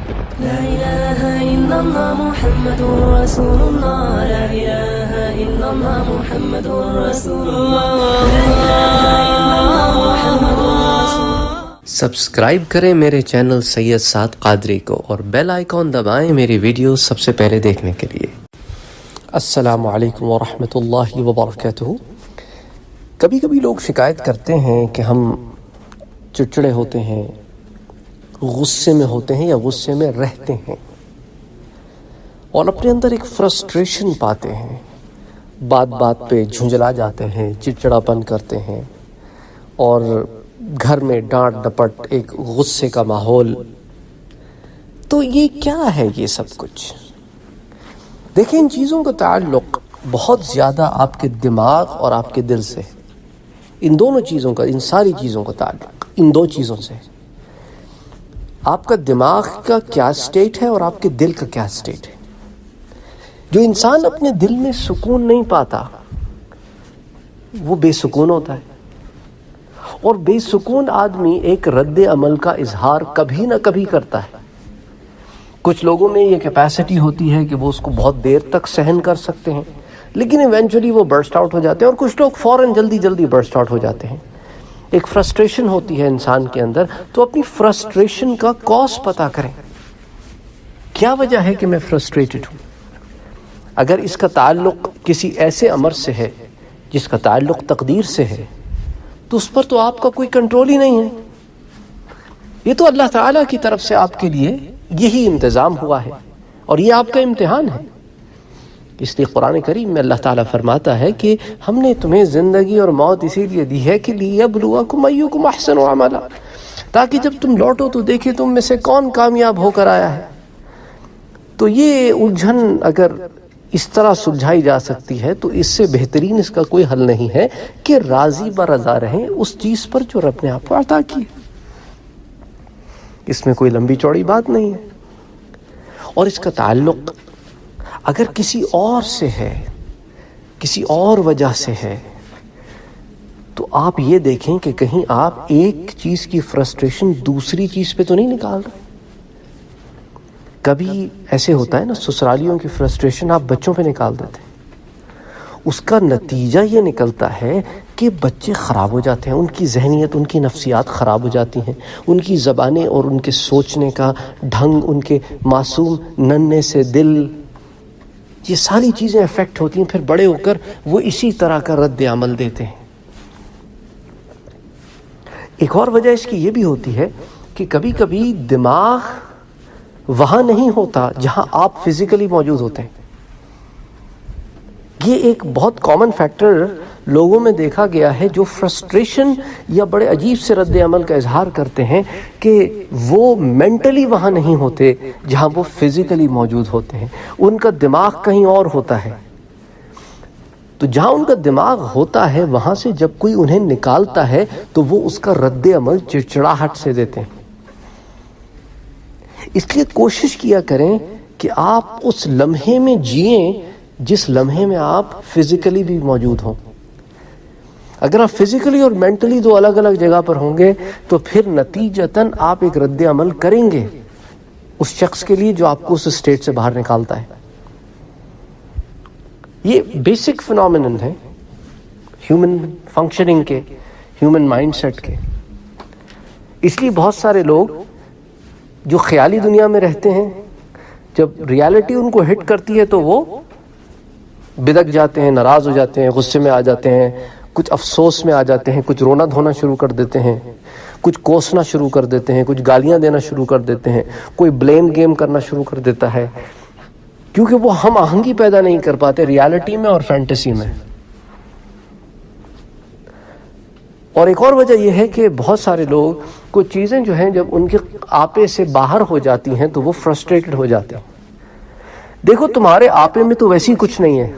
لا إله إلا الله محمد رسول الله لا إله إلا الله محمد رسول الله لا إله إلا الله محمد رسول الله. سبسکرائب کریں میرے چینل سید سعد قادری کو اور بیل آئیکن دبائیں میری ویڈیو سب سے پہلے دیکھنے کے لیے. السلام علیکم ورحمۃ اللہ وبرکاتہ. کبھی کبھی لوگ شکایت کرتے ہیں کہ ہم چڑچڑے ہوتے ہیں، غصے میں ہوتے ہیں یا غصے میں رہتے ہیں اور اپنے اندر ایک فرسٹریشن پاتے ہیں، بات بات پہ جھنجلا جاتے ہیں، چڑچڑاپن کرتے ہیں اور گھر میں ڈانٹ ڈپٹ، ایک غصے کا ماحول. تو یہ کیا ہے یہ سب کچھ؟ دیکھیں، ان چیزوں کا تعلق بہت زیادہ آپ کے دماغ اور آپ کے دل سے، ان دونوں چیزوں کا، ان ساری چیزوں کا تعلق ان دو چیزوں سے. آپ کا دماغ کا کیا سٹیٹ ہے اور آپ کے دل کا کیا سٹیٹ ہے. جو انسان اپنے دل میں سکون نہیں پاتا وہ بے سکون ہوتا ہے، اور بے سکون آدمی ایک رد عمل کا اظہار کبھی نہ کبھی کرتا ہے. کچھ لوگوں میں یہ کیپیسٹی ہوتی ہے کہ وہ اس کو بہت دیر تک سہن کر سکتے ہیں، لیکن ایونچولی وہ برسٹ آؤٹ ہو جاتے ہیں، اور کچھ لوگ فوراً جلدی برسٹ آؤٹ ہو جاتے ہیں. ایک فرسٹریشن ہوتی ہے انسان کے اندر، تو اپنی فرسٹریشن کا کاز پتہ کریں. کیا وجہ ہے کہ میں فرسٹریٹڈ ہوں؟ اگر اس کا تعلق کسی ایسے امر سے ہے جس کا تعلق تقدیر سے ہے، تو اس پر تو آپ کا کوئی کنٹرول ہی نہیں ہے. یہ تو اللہ تعالیٰ کی طرف سے آپ کے لیے یہی انتظام ہوا ہے، اور یہ آپ کا امتحان ہے. اس لیے قرآن کریم میں اللہ تعالیٰ فرماتا ہے کہ ہم نے تمہیں زندگی اور موت اسی لیے دی ہے کہ لِيَبْلُوَكُمْ أَيُّكُمْ أَحْسَنُ عَمَلًا، تاکہ جب تم لوٹو تو دیکھے تم میں سے کون کامیاب ہو کر آیا ہے. تو یہ الجھن اگر اس طرح سلجھائی جا سکتی ہے تو اس سے بہترین اس کا کوئی حل نہیں ہے کہ راضی برضا رہیں اس چیز پر جو رب نے آپ کو عطا کی. اس میں کوئی لمبی چوڑی بات نہیں ہے. اور اس کا تعلق اگر کسی اور سے ہے، کسی اور وجہ سے ہے، تو آپ یہ دیکھیں کہ کہیں آپ ایک چیز کی فرسٹریشن دوسری چیز پہ تو نہیں نکال رہے. کبھی ایسے ہوتا ہے نا، سسرالیوں کی فرسٹریشن آپ بچوں پہ نکال دیتے ہیں. اس کا نتیجہ یہ نکلتا ہے کہ بچے خراب ہو جاتے ہیں، ان کی ذہنیت، ان کی نفسیات خراب ہو جاتی ہیں، ان کی زبانیں اور ان کے سوچنے کا ڈھنگ، ان کے معصوم ننھے سے دل، یہ ساری چیزیں افیکٹ ہوتی ہیں. پھر بڑے ہو کر وہ اسی طرح کا رد عمل دیتے ہیں. ایک اور وجہ اس کی یہ بھی ہوتی ہے کہ کبھی کبھی دماغ وہاں نہیں ہوتا جہاں آپ فزیکلی موجود ہوتے ہیں. یہ ایک بہت کامن فیکٹر لوگوں میں دیکھا گیا ہے جو فرسٹریشن یا بڑے عجیب سے رد عمل کا اظہار کرتے ہیں کہ وہ مینٹلی وہاں نہیں ہوتے جہاں وہ فزیکلی موجود ہوتے ہیں. ان کا دماغ کہیں اور ہوتا ہے. تو جہاں ان کا دماغ ہوتا ہے وہاں سے جب کوئی انہیں نکالتا ہے تو وہ اس کا رد عمل چڑچڑاہٹ سے دیتے ہیں. اس لیے کوشش کیا کریں کہ آپ اس لمحے میں جئیں جس لمحے میں آپ فزیکلی بھی موجود ہوں. اگر آپ فزیکلی اور مینٹلی دو الگ الگ جگہ پر ہوں گے تو پھر نتیجتاً آپ ایک رد عمل کریں گے اس شخص کے لیے جو آپ کو اس اسٹیٹ سے باہر نکالتا ہے. یہ بیسک فنومینن ہے ہیومن فنکشننگ کے، ہیومن مائنڈ سیٹ کے. اس لیے بہت سارے لوگ جو خیالی دنیا میں رہتے ہیں، جب ریالٹی ان کو ہٹ کرتی ہے تو وہ بدک جاتے ہیں، ناراض ہو جاتے ہیں، غصے میں آ جاتے ہیں، کچھ افسوس میں آ جاتے ہیں، کچھ رونا دھونا شروع کر دیتے ہیں، کچھ کوسنا شروع کر دیتے ہیں، کچھ گالیاں دینا شروع کر دیتے ہیں، کوئی بلیم گیم کرنا شروع کر دیتا ہے، کیونکہ وہ ہم آہنگی پیدا نہیں کر پاتے ریالٹی میں اور فینٹیسی میں. اور ایک اور وجہ یہ ہے کہ بہت سارے لوگ کچھ چیزیں جو ہیں جب ان کے آپے سے باہر ہو جاتی ہیں تو وہ فرسٹریٹڈ ہو جاتے ہیں. دیکھو، تمہارے آپے میں تو ویسے ہی کچھ نہیں ہے،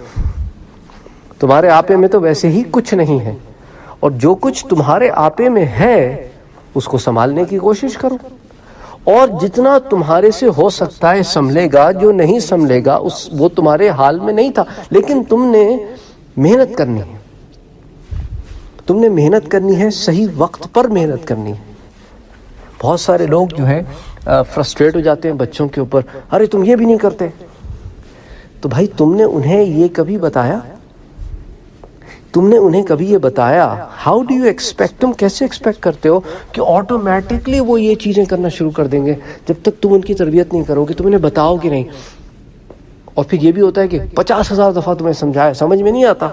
تمہارے آپے میں تو ویسے ہی کچھ نہیں ہے، اور جو کچھ تمہارے آپے میں ہے اس کو سنبھالنے کی کوشش کرو، اور جتنا تمہارے سے ہو سکتا ہے سنبھلے گا. جو نہیں سنبھلے گا وہ تمہارے حال میں نہیں تھا، لیکن تم نے محنت کرنی ہے، تم نے محنت کرنی ہے، صحیح وقت پر محنت کرنی ہے. بہت سارے لوگ جو ہے فرسٹریٹ ہو جاتے ہیں بچوں کے اوپر، ارے تم یہ بھی نہیں کرتے. تو بھائی تم نے انہیں یہ کبھی بتایا؟ تم نے انہیں کبھی یہ بتایا؟ ہاؤ ڈو یو ایکسپیکٹ، تم کیسے ایکسپیکٹ کرتے ہو کہ آٹومیٹکلی وہ یہ چیزیں کرنا شروع کر دیں گے جب تک تم ان کی تربیت نہیں کرو گے، تم انہیں بتاؤ کہ نہیں. اور پھر یہ بھی ہوتا ہے کہ 50,000 دفعہ تمہیں سمجھایا، سمجھ میں نہیں آتا.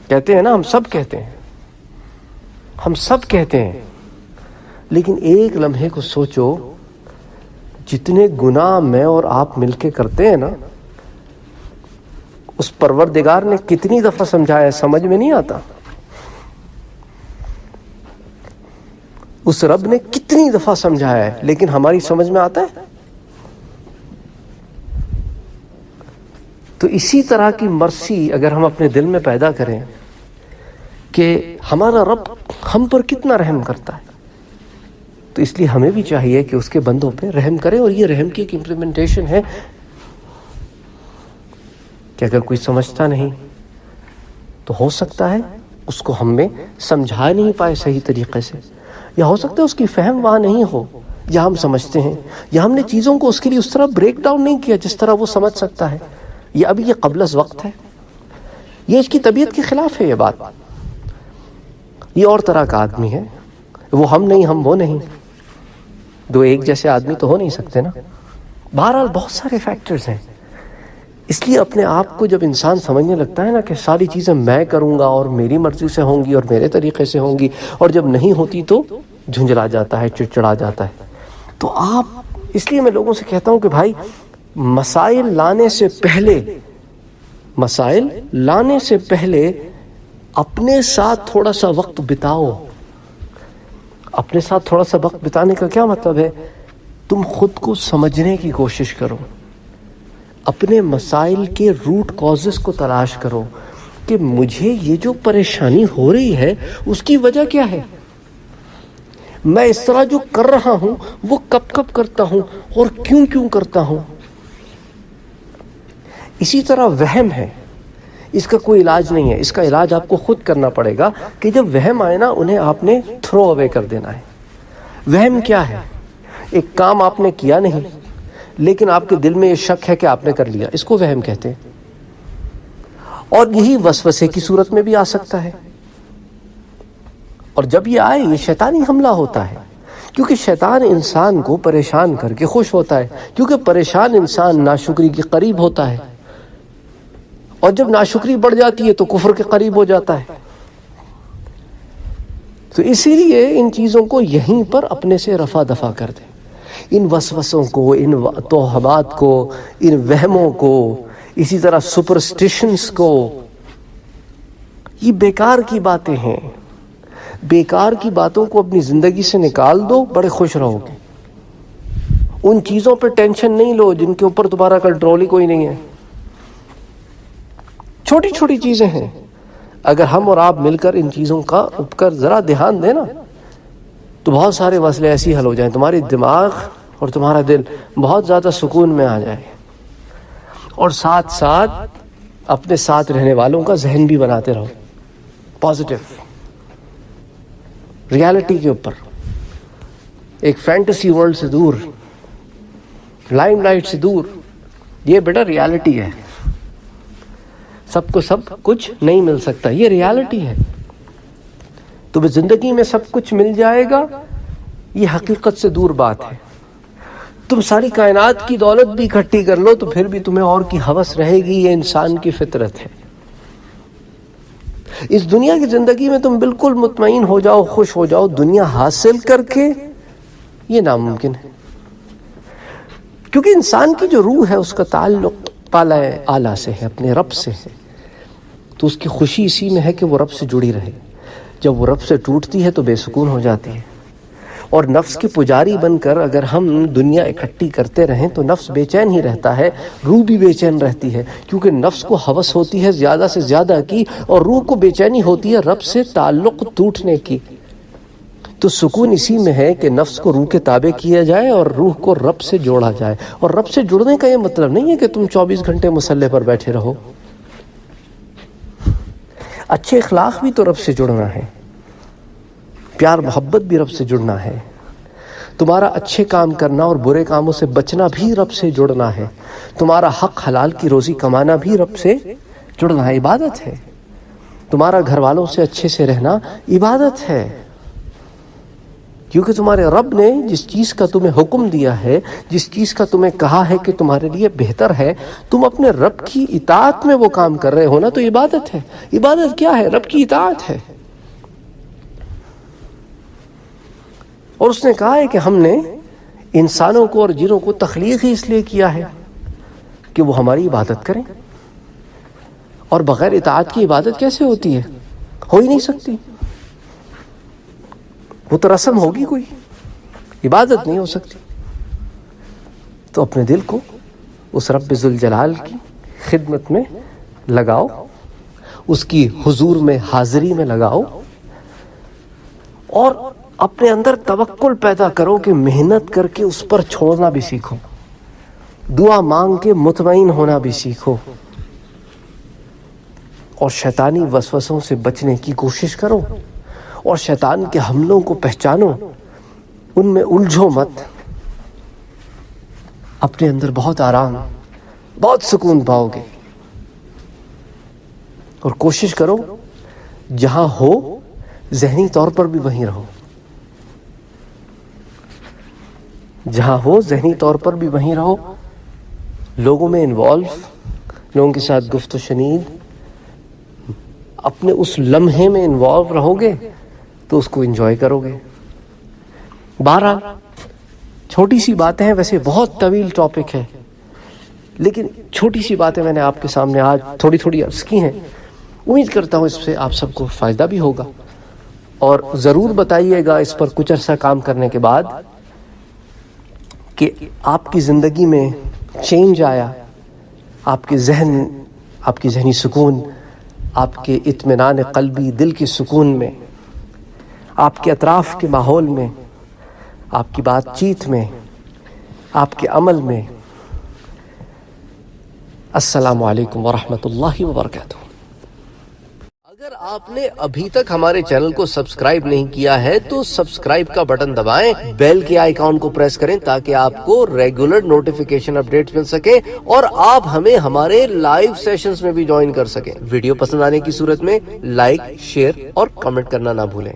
کہتے ہیں نا، ہم سب کہتے ہیں، ہم سب کہتے ہیں، لیکن ایک لمحے کو سوچو، جتنے گناہ میں اور آپ مل کے کرتے ہیں نا، اس پروردگار نے کتنی دفعہ سمجھایا، سمجھ میں نہیں آتا. اس رب نے کتنی دفعہ سمجھایا ہے، لیکن ہماری سمجھ میں آتا ہے. تو اسی طرح کی مرسی اگر ہم اپنے دل میں پیدا کریں کہ ہمارا رب ہم پر کتنا رحم کرتا ہے، تو اس لیے ہمیں بھی چاہیے کہ اس کے بندوں پہ رحم کریں. اور یہ رحم کی ایک امپلیمنٹیشن ہے کہ اگر کوئی سمجھتا نہیں تو ہو سکتا ہے اس کو ہم میں سمجھا نہیں پائے صحیح طریقے سے، یا ہو سکتا ہے اس کی فہم وہاں نہیں ہو یا ہم سمجھتے ہیں، یا ہم نے چیزوں کو اس کے لیے اس طرح بریک ڈاؤن نہیں کیا جس طرح وہ سمجھ سکتا ہے. یہ ابھی یہ قبل از وقت ہے، یہ اس کی طبیعت کے خلاف ہے. یہ بات، یہ اور طرح کا آدمی ہے، وہ ہم نہیں، ہم وہ نہیں. دو ایک جیسے آدمی تو ہو نہیں سکتے نا. بہرحال بہت سارے فیکٹرز ہیں. اس لیے اپنے آپ کو جب انسان سمجھنے لگتا ہے نا کہ ساری چیزیں میں کروں گا اور میری مرضی سے ہوں گی اور میرے طریقے سے ہوں گی، اور جب نہیں ہوتی تو جھنجھلا جاتا ہے، چڑچڑا جاتا ہے. تو آپ، اس لیے میں لوگوں سے کہتا ہوں کہ بھائی مسائل لانے سے پہلے اپنے ساتھ تھوڑا سا وقت بتاؤ. اپنے ساتھ تھوڑا سا وقت بتانے کا کیا مطلب ہے؟ تم خود کو سمجھنے کی کوشش کرو، اپنے مسائل کے روٹ کازز کو تلاش کرو کہ مجھے یہ جو پریشانی ہو رہی ہے اس کی وجہ کیا ہے، میں اس طرح جو کر رہا ہوں وہ کب کب کرتا ہوں اور کیوں کیوں کرتا ہوں. اسی طرح وہم ہے، اس کا کوئی علاج نہیں ہے، اس کا علاج آپ کو خود کرنا پڑے گا کہ جب وہم آئے نا انہیں آپ نے تھرو اوے کر دینا ہے. وہم کیا ہے؟ ایک کام آپ نے کیا نہیں لیکن آپ کے دل میں یہ شک ہے کہ آپ نے کر لیا، اس کو وہم کہتے ہیں. اور یہی وسوسے کی صورت میں بھی آ سکتا ہے. اور جب یہ آئے یہ شیطانی حملہ ہوتا ہے، کیونکہ شیطان انسان کو پریشان کر کے خوش ہوتا ہے، کیونکہ پریشان انسان ناشکری کے قریب ہوتا ہے، اور جب ناشکری بڑھ جاتی ہے تو کفر کے قریب ہو جاتا ہے. تو اسی لیے ان چیزوں کو یہیں پر اپنے سے رفع دفع کر دیں، ان وسوسوں کو، ان توہمات کو، ان وہموں کو، اسی طرح سپرسٹیشنز کو. یہ بیکار کی باتیں ہیں. بیکار کی باتوں کو اپنی زندگی سے نکال دو، بڑے خوش رہو گے. ان چیزوں پہ ٹینشن نہیں لو جن کے اوپر تمہارا کنٹرول ہی کوئی نہیں ہے. چھوٹی چھوٹی چیزیں ہیں، اگر ہم اور آپ مل کر ان چیزوں کا اوپر ذرا دھیان دیں نا تو بہت سارے مسئلے ایسے حل ہو جائیں، تمہاری دماغ اور تمہارا دل بہت زیادہ سکون میں آ جائے. اور ساتھ ساتھ اپنے ساتھ رہنے والوں کا ذہن بھی بناتے رہو پازیٹیو، ریالٹی کے اوپر، ایک فینٹیسی ورلڈ سے دور، لائم لائٹ سے دور. یہ بیٹا ریالٹی ہے، سب کو سب کچھ نہیں مل سکتا، یہ ریالٹی ہے. تمہیں زندگی میں سب کچھ مل جائے گا، یہ حقیقت سے دور بات ہے. تم ساری کائنات کی دولت بھی اکٹھی کر لو تو پھر بھی تمہیں اور کی ہوس رہے گی، یہ انسان کی فطرت ہے. اس دنیا کی زندگی میں تم بالکل مطمئن ہو جاؤ، خوش ہو جاؤ، دنیا حاصل کر کے یہ ناممکن ہے. کیونکہ انسان کی جو روح ہے اس کا تعلق پالہ اعلیٰ سے ہے، اپنے رب سے ہے. تو اس کی خوشی اسی میں ہے کہ وہ رب سے جڑی رہے. جب وہ رب سے ٹوٹتی ہے تو بے سکون ہو جاتی ہے. اور نفس کے پجاری بن کر اگر ہم دنیا اکٹھی کرتے رہیں تو نفس بے چین ہی رہتا ہے، روح بھی بے چین رہتی ہے، کیونکہ نفس کو ہوس ہوتی ہے زیادہ سے زیادہ کی، اور روح کو بے چینی ہوتی ہے رب سے تعلق ٹوٹنے کی. تو سکون اسی میں ہے کہ نفس کو روح کے تابع کیا جائے اور روح کو رب سے جوڑا جائے. اور رب سے جڑنے کا یہ مطلب نہیں ہے کہ تم 24 گھنٹے مصلی پر بیٹھے رہو. اچھے اخلاق بھی تو رب سے جڑنا ہے، پیار محبت بھی رب سے جڑنا ہے. تمہارا اچھے کام کرنا اور برے کاموں سے بچنا بھی رب سے جڑنا ہے. تمہارا حق حلال کی روزی کمانا بھی رب سے جڑنا ہے، عبادت ہے. تمہارا گھر والوں سے اچھے سے رہنا عبادت ہے، کیونکہ تمہارے رب نے جس چیز کا تمہیں حکم دیا ہے، جس چیز کا تمہیں کہا ہے کہ تمہارے لیے بہتر ہے، تم اپنے رب کی اطاعت میں وہ کام کر رہے ہو نا، تو عبادت ہے. عبادت کیا ہے؟ رب کی اطاعت ہے. اور اس نے کہا ہے کہ ہم نے انسانوں کو اور جنوں کو تخلیق ہی اس لیے کیا ہے کہ وہ ہماری عبادت کریں، اور بغیر اطاعت کی عبادت کیسے ہوتی ہے؟ ہو ہی نہیں سکتی. وہ تو رسم ہوگی، کوئی عبادت نہیں ہو سکتی. تو اپنے دل کو اس رب ذوالجلال کی خدمت میں لگاؤ، اس کی حضور میں حاضری میں لگاؤ، اور اپنے اندر توکل پیدا کرو کہ محنت کر کے اس پر چھوڑنا بھی سیکھو، دعا مانگ کے مطمئن ہونا بھی سیکھو، اور شیطانی وسوسوں سے بچنے کی کوشش کرو، اور شیطان کے حملوں کو پہچانو، ان میں الجھو مت. اپنے اندر بہت آرام، بہت سکون پاؤ گے. اور کوشش کرو جہاں ہو ذہنی طور پر بھی وہیں رہو، جہاں ہو ذہنی طور پر بھی وہیں رہو. لوگوں میں انوالو، لوگوں کے ساتھ گفت و شنید، اپنے اس لمحے میں انوالو رہو گے تو اس کو انجوائے کرو گے. 12 چھوٹی سی باتیں ہیں، ویسے بہت طویل ٹاپک ہے، لیکن چھوٹی سی باتیں میں نے آپ کے سامنے آج تھوڑی تھوڑی عرض کی ہیں. امید کرتا ہوں اس سے آپ سب کو فائدہ بھی ہوگا، اور ضرور بتائیے گا اس پر کچھ عرصہ کام کرنے کے بعد کہ آپ کی زندگی میں چینج آیا، آپ کے ذہن، آپ کی ذہنی سکون، آپ کے اطمینان قلبی، دل کے سکون میں، آپ کے اطراف کے ماحول میں، آپ کی بات چیت میں، آپ کے عمل میں. السلام علیکم ورحمۃ اللہ وبرکاتہ. اگر آپ نے ابھی تک ہمارے چینل کو سبسکرائب نہیں کیا ہے تو سبسکرائب کا بٹن دبائیں، بیل کے آئیکن کو پریس کریں تاکہ آپ کو ریگولر نوٹیفیکیشن اپڈیٹس مل سکے، اور آپ ہمیں ہمارے لائیو سیشنز میں بھی جوائن کر سکیں. ویڈیو پسند آنے کی صورت میں لائک، شیئر اور کمنٹ کرنا نہ بھولیں.